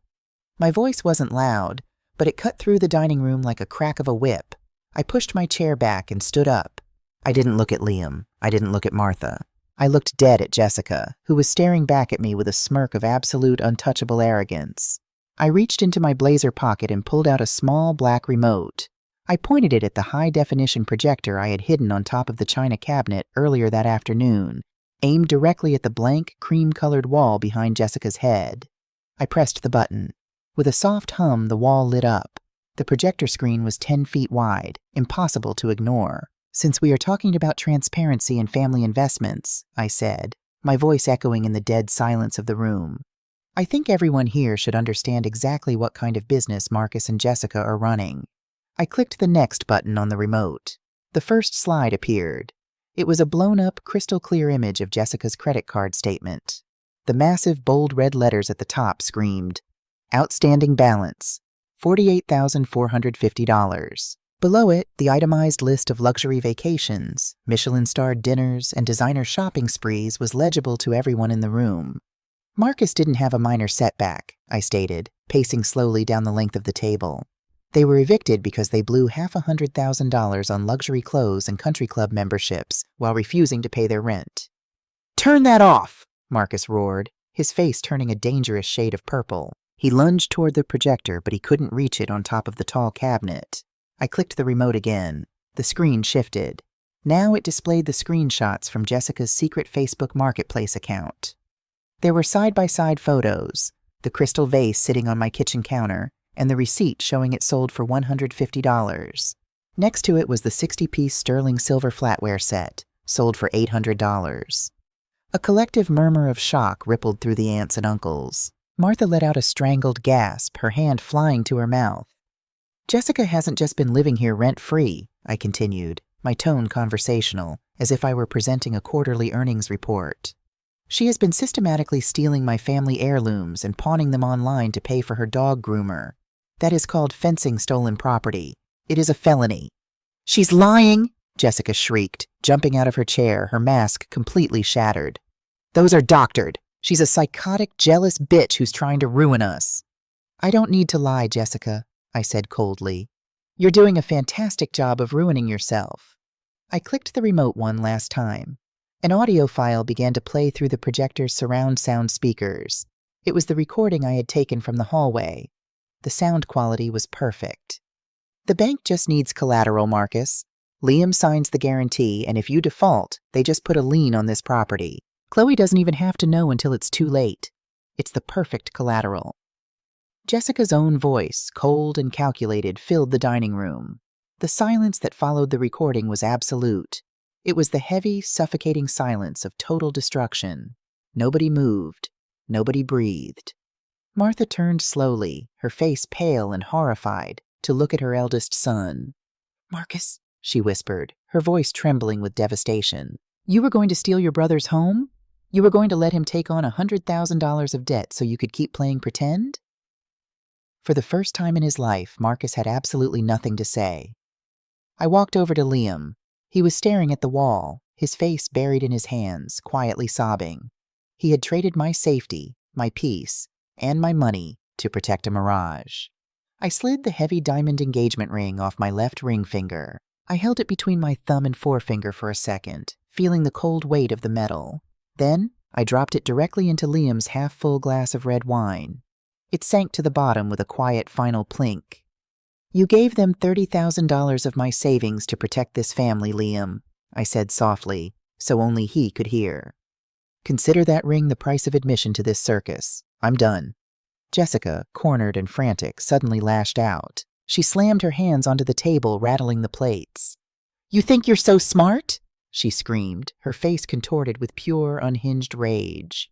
My voice wasn't loud, but it cut through the dining room like a crack of a whip. I pushed my chair back and stood up. I didn't look at Liam. I didn't look at Martha. I looked dead at Jessica, who was staring back at me with a smirk of absolute untouchable arrogance. I reached into my blazer pocket and pulled out a small black remote. I pointed it at the high-definition projector I had hidden on top of the china cabinet earlier that afternoon, aimed directly at the blank, cream-colored wall behind Jessica's head. I pressed the button. With a soft hum, the wall lit up. The projector screen was 10 feet wide, impossible to ignore. "Since we are talking about transparency and family investments," I said, my voice echoing in the dead silence of the room, "I think everyone here should understand exactly what kind of business Marcus and Jessica are running." I clicked the next button on the remote. The first slide appeared. It was a blown-up, crystal-clear image of Jessica's credit card statement. The massive, bold red letters at the top screamed, "Outstanding balance, $48,450. Below it, the itemized list of luxury vacations, Michelin-starred dinners, and designer shopping sprees was legible to everyone in the room. "Marcus didn't have a minor setback," I stated, pacing slowly down the length of the table. They were evicted because they blew $500,000 on luxury clothes and country club memberships while refusing to pay their rent. "Turn that off!" Marcus roared, his face turning a dangerous shade of purple. He lunged toward the projector, but he couldn't reach it on top of the tall cabinet. I clicked the remote again. The screen shifted. Now it displayed the screenshots from Jessica's secret Facebook Marketplace account. There were side-by-side photos, the crystal vase sitting on my kitchen counter, and the receipt showing it sold for $150. Next to it was the 60-piece sterling silver flatware set, sold for $800. A collective murmur of shock rippled through the aunts and uncles. Martha let out a strangled gasp, her hand flying to her mouth. "Jessica hasn't just been living here rent-free," I continued, my tone conversational, as if I were presenting a quarterly earnings report. "She has been systematically stealing my family heirlooms and pawning them online to pay for her dog groomer. That is called fencing stolen property. It is a felony." "She's lying!" Jessica shrieked, jumping out of her chair, her mask completely shattered. "Those are doctored. She's a psychotic, jealous bitch who's trying to ruin us." "I don't need to lie, Jessica," I said coldly. "You're doing a fantastic job of ruining yourself." I clicked the remote one last time. An audio file began to play through the projector's surround sound speakers. It was the recording I had taken from the hallway. The sound quality was perfect. "The bank just needs collateral, Marcus. Liam signs the guarantee, and if you default, they just put a lien on this property. Chloe doesn't even have to know until it's too late. It's the perfect collateral." Jessica's own voice, cold and calculated, filled the dining room. The silence that followed the recording was absolute. It was the heavy, suffocating silence of total destruction. Nobody moved. Nobody breathed. Martha turned slowly, her face pale and horrified, to look at her eldest son. "Marcus," she whispered, her voice trembling with devastation, "you were going to steal your brother's home? You were going to let him take on $100,000 of debt so you could keep playing pretend?" For the first time in his life, Marcus had absolutely nothing to say. I walked over to Liam. He was staring at the wall, his face buried in his hands, quietly sobbing. He had traded my safety, my peace, and my money to protect a mirage. I slid the heavy diamond engagement ring off my left ring finger. I held it between my thumb and forefinger for a second, feeling the cold weight of the metal. Then I dropped it directly into Liam's half-full glass of red wine. It sank to the bottom with a quiet final plink. "You gave them $30,000 of my savings to protect this family, Liam," I said softly, so only he could hear. "Consider that ring the price of admission to this circus. I'm done." Jessica, cornered and frantic, suddenly lashed out. She slammed her hands onto the table, rattling the plates. "You think you're so smart?" she screamed, her face contorted with pure, unhinged rage.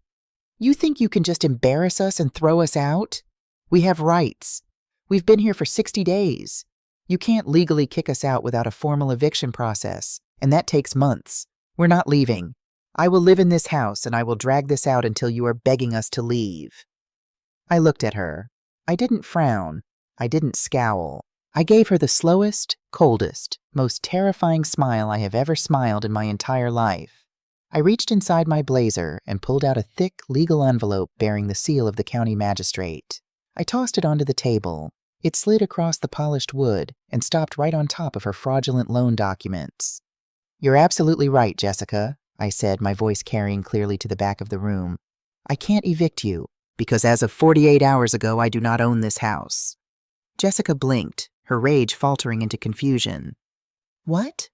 "You think you can just embarrass us and throw us out? We have rights. We've been here for 60 days. You can't legally kick us out without a formal eviction process, and that takes months. We're not leaving. I will live in this house, and I will drag this out until you are begging us to leave." I looked at her. I didn't frown. I didn't scowl. I gave her the slowest, coldest, most terrifying smile I have ever smiled in my entire life. I reached inside my blazer and pulled out a thick, legal envelope bearing the seal of the county magistrate. I tossed it onto the table. It slid across the polished wood and stopped right on top of her fraudulent loan documents. "You're absolutely right, Jessica," I said, my voice carrying clearly to the back of the room. "I can't evict you, because as of 48 hours ago, I do not own this house." Jessica blinked, her rage faltering into confusion. "What?"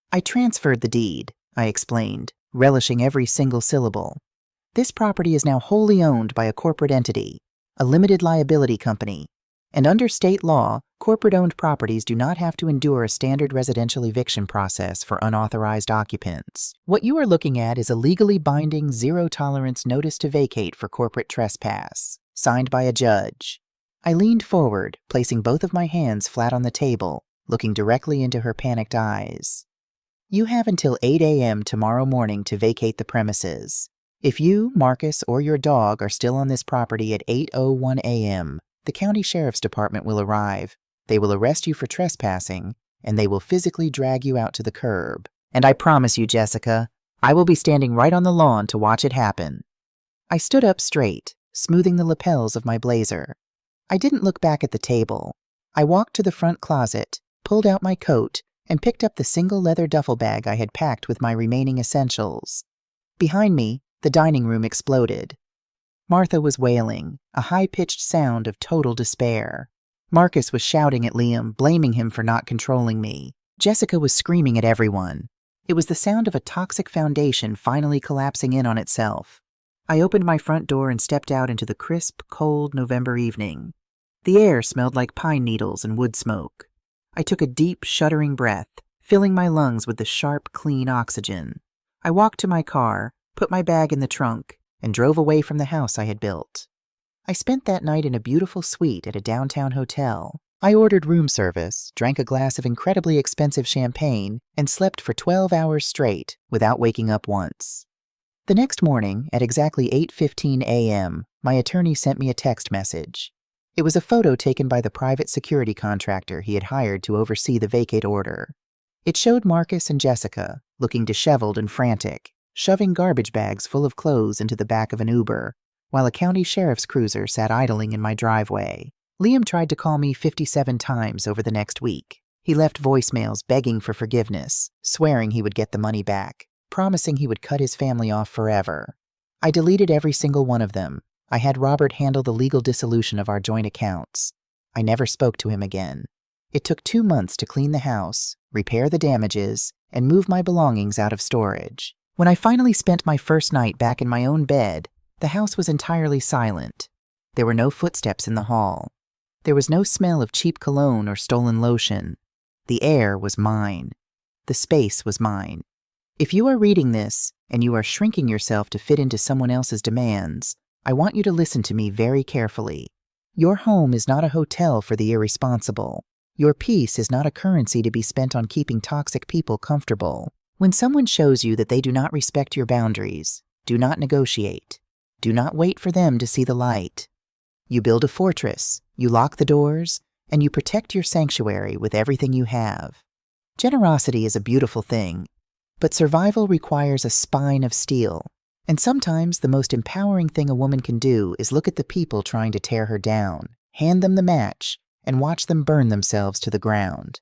"I transferred the deed," I explained, relishing every single syllable. "This property is now wholly owned by a corporate entity, a limited liability company, and under state law, corporate-owned properties do not have to endure a standard residential eviction process for unauthorized occupants. What you are looking at is a legally binding, zero-tolerance notice to vacate for corporate trespass, signed by a judge." I leaned forward, placing both of my hands flat on the table, looking directly into her panicked eyes. "You have until 8 a.m. tomorrow morning to vacate the premises. If you, Marcus, or your dog are still on this property at 8:01 a.m., the county sheriff's department will arrive. They will arrest you for trespassing, and they will physically drag you out to the curb. And I promise you, Jessica, I will be standing right on the lawn to watch it happen." I stood up straight, smoothing the lapels of my blazer. I didn't look back at the table. I walked to the front closet, pulled out my coat, and picked up the single leather duffel bag I had packed with my remaining essentials. Behind me, the dining room exploded. Martha was wailing, a high-pitched sound of total despair. Marcus was shouting at Liam, blaming him for not controlling me. Jessica was screaming at everyone. It was the sound of a toxic foundation finally collapsing in on itself. I opened my front door and stepped out into the crisp, cold November evening. The air smelled like pine needles and wood smoke. I took a deep, shuddering breath, filling my lungs with the sharp, clean oxygen. I walked to my car, put my bag in the trunk, and drove away from the house I had built. I spent that night in a beautiful suite at a downtown hotel. I ordered room service, drank a glass of incredibly expensive champagne, and slept for 12 hours straight without waking up once. The next morning, at exactly 8:15 a.m., my attorney sent me a text message. It was a photo taken by the private security contractor he had hired to oversee the vacate order. It showed Marcus and Jessica, looking disheveled and frantic, shoving garbage bags full of clothes into the back of an Uber, while a county sheriff's cruiser sat idling in my driveway. Liam tried to call me 57 times over the next week. He left voicemails begging for forgiveness, swearing he would get the money back, promising he would cut his family off forever. I deleted every single one of them. I had Robert handle the legal dissolution of our joint accounts. I never spoke to him again. It took 2 months to clean the house, repair the damages, and move my belongings out of storage. When I finally spent my first night back in my own bed, the house was entirely silent. There were no footsteps in the hall. There was no smell of cheap cologne or stolen lotion. The air was mine. The space was mine. If you are reading this, and you are shrinking yourself to fit into someone else's demands, I want you to listen to me very carefully. Your home is not a hotel for the irresponsible. Your peace is not a currency to be spent on keeping toxic people comfortable. When someone shows you that they do not respect your boundaries, do not negotiate. Do not wait for them to see the light. You build a fortress, you lock the doors, and you protect your sanctuary with everything you have. Generosity is a beautiful thing, but survival requires a spine of steel. And sometimes the most empowering thing a woman can do is look at the people trying to tear her down, hand them the match, and watch them burn themselves to the ground.